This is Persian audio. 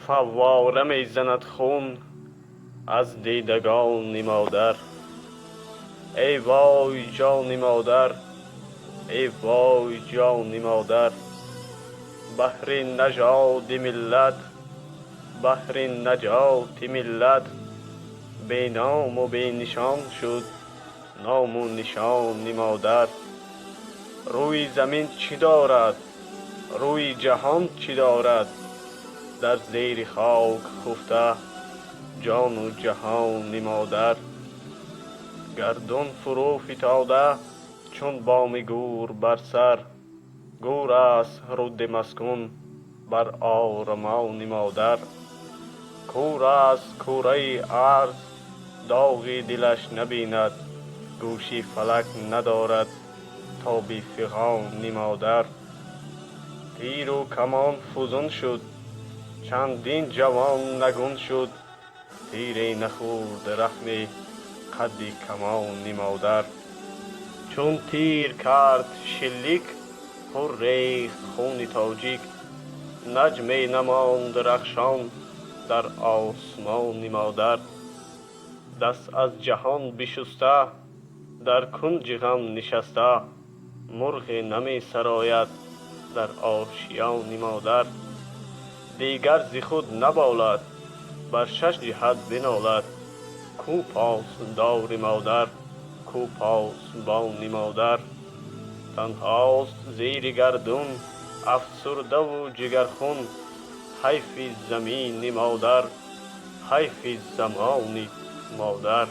فواره می زند خون از دیدگان مادر. ای وای جان مادر، ای وای جان مادر، بهر نژاد ملت، بهر نجات ملت، بی نام و بی نشان شد نام و نشان مادر. روی زمین چی دارد، روی جهان چی دارد، در زیر خاک خفته جان و جهان مادر. گردون فرو فتاده چون بام گور بر سر، گور است رد مسکون بر آرمان مادر. کور است کوره ارض داغ دلش نبیند، گوشی فلک ندارد تا بی فغان مادر. تیر و کمان فزون شد چندین جوان نگون شد، تیر نخورد رحم قد کمان مادر. چون تیر کرد شلیک پر ریخت خون تاجیک، نجمی نماند رخشان در آسمان مادر. دست از جهان بشسته در کنج غم نشسته، مرغ نمی سراید در آشیان مادر. دیگر ز خود نبالد بر شش جهت بنالد، کو پاسدار مادر، کو پاسبان مادر. تنهاست زیر گردون افسرده و جگرخون، حیف زمین مادر، حیف زمان مادر.